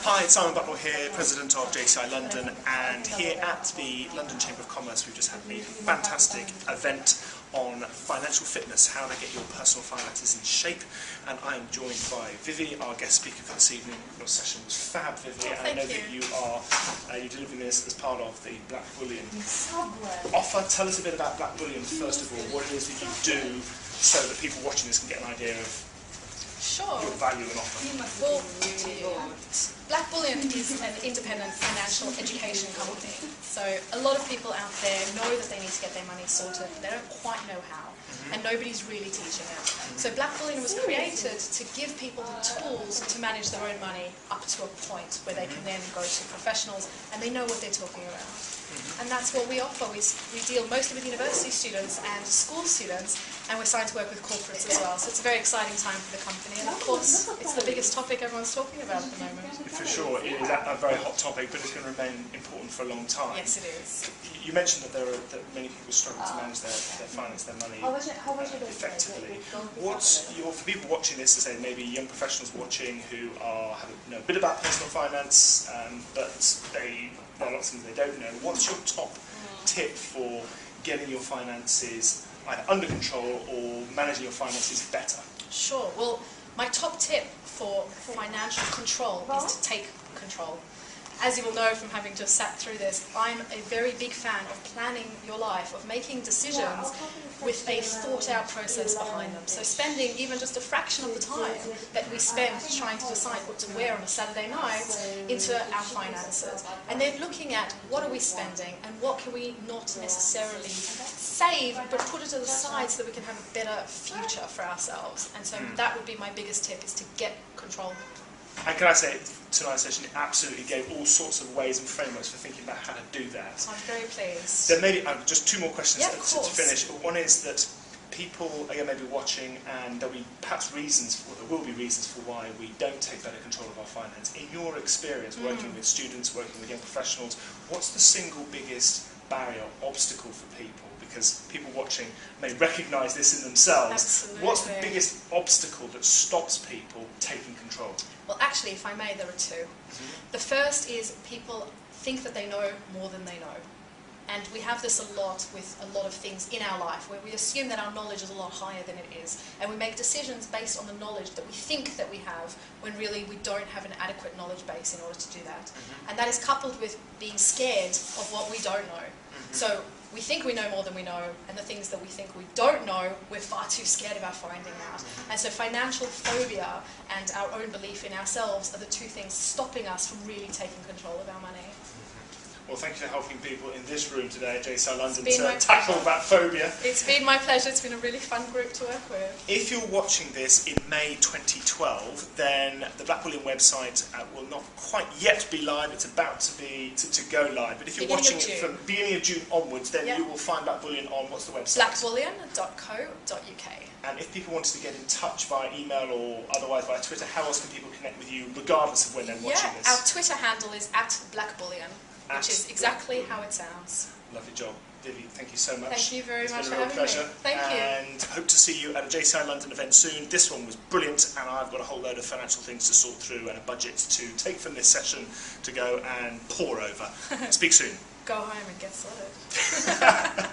Hi, it's Simon Blackbullion here, President of JCI London, and here at the London Chamber of Commerce we've just had a fantastic event on financial fitness, how to get your personal finances in shape, and I am joined by Vivi, our guest speaker for this evening. Your session was fab, Vivi, and I know that you are you're delivering this as part of the Blackbullion offer. Tell us a bit about Blackbullion first of all, what it is that you do so that people watching this can get an idea of your value and offer. Well, Blackbullion is an independent financial education company. So a lot of people out there know that they need to get their money sorted, but they don't quite know how, and nobody's really teaching it. So Blackbullion was created to give people the tools to manage their own money up to a point where they can then go to professionals and they know what they're talking about. And that's what we offer. We deal mostly with university students and school students, and we're starting to work with corporates as well. So it's a very exciting time for the company, and of course it's the biggest topic everyone's talking about at the moment. For sure, it is a very hot topic, but it's going to remain important for a long time. Yes, it is. You mentioned that that many people struggle to manage their finance, their money effectively. For people watching this, to say maybe young professionals watching who know a bit about personal finance, but there are lots of things they don't know. What's your top tip for getting your finances either under control or managing your finances better? Sure. Well, my top tip for financial control is to take control. As you will know from having just sat through this, I'm a very big fan of planning your life, of making decisions with a thought-out process behind them. So spending even just a fraction of the time that we spend trying to decide what to wear on a Saturday night into our finances. And then looking at what are we spending and what can we not necessarily save, but put it to the side so that we can have a better future for ourselves. And so that would be my biggest tip, is to get control. And can I say, tonight's session absolutely gave all sorts of ways and frameworks for thinking about how to do that. I'm very pleased. There may be just two more questions to finish. One is that people again may be watching, and there will be reasons for why we don't take better control of our finance. In your experience, working with students, working with young professionals, what's the single biggest barrier, obstacle for people? Because people watching may recognise this in themselves. Absolutely. What's the biggest obstacle that stops people taking control? Well, actually, if I may, there are two. The first is people think that they know more than they know. And we have this a lot with a lot of things in our life, where we assume that our knowledge is a lot higher than it is. And we make decisions based on the knowledge that we think that we have, when really we don't have an adequate knowledge base in order to do that. And that is coupled with being scared of what we don't know. So we think we know more than we know, and the things that we think we don't know, we're far too scared about finding out. And so financial phobia and our own belief in ourselves are the two things stopping us from really taking control of our money. Well, thank you for helping people in this room today at JCI London to tackle that phobia. It's been my pleasure. It's been a really fun group to work with. If you're watching this in May 2012, then the Blackbullion website will not quite yet be live. It's about to go live. But if you're watching it from the beginning of June onwards, then you will find Blackbullion on, what's the website? Blackbullion.co.uk. And if people wanted to get in touch via email or otherwise via Twitter, how else can people connect with you regardless of when they're watching this? Our Twitter handle is @Blackbullion. Which is exactly how it sounds. Lovely job. Vivi, thank you so much. Thank you very much for having me. It's been a real pleasure. Thank you. And hope to see you at a JCI London event soon. This one was brilliant, and I've got a whole load of financial things to sort through and a budget to take from this session to go and pore over. Speak soon. Go home and get sorted.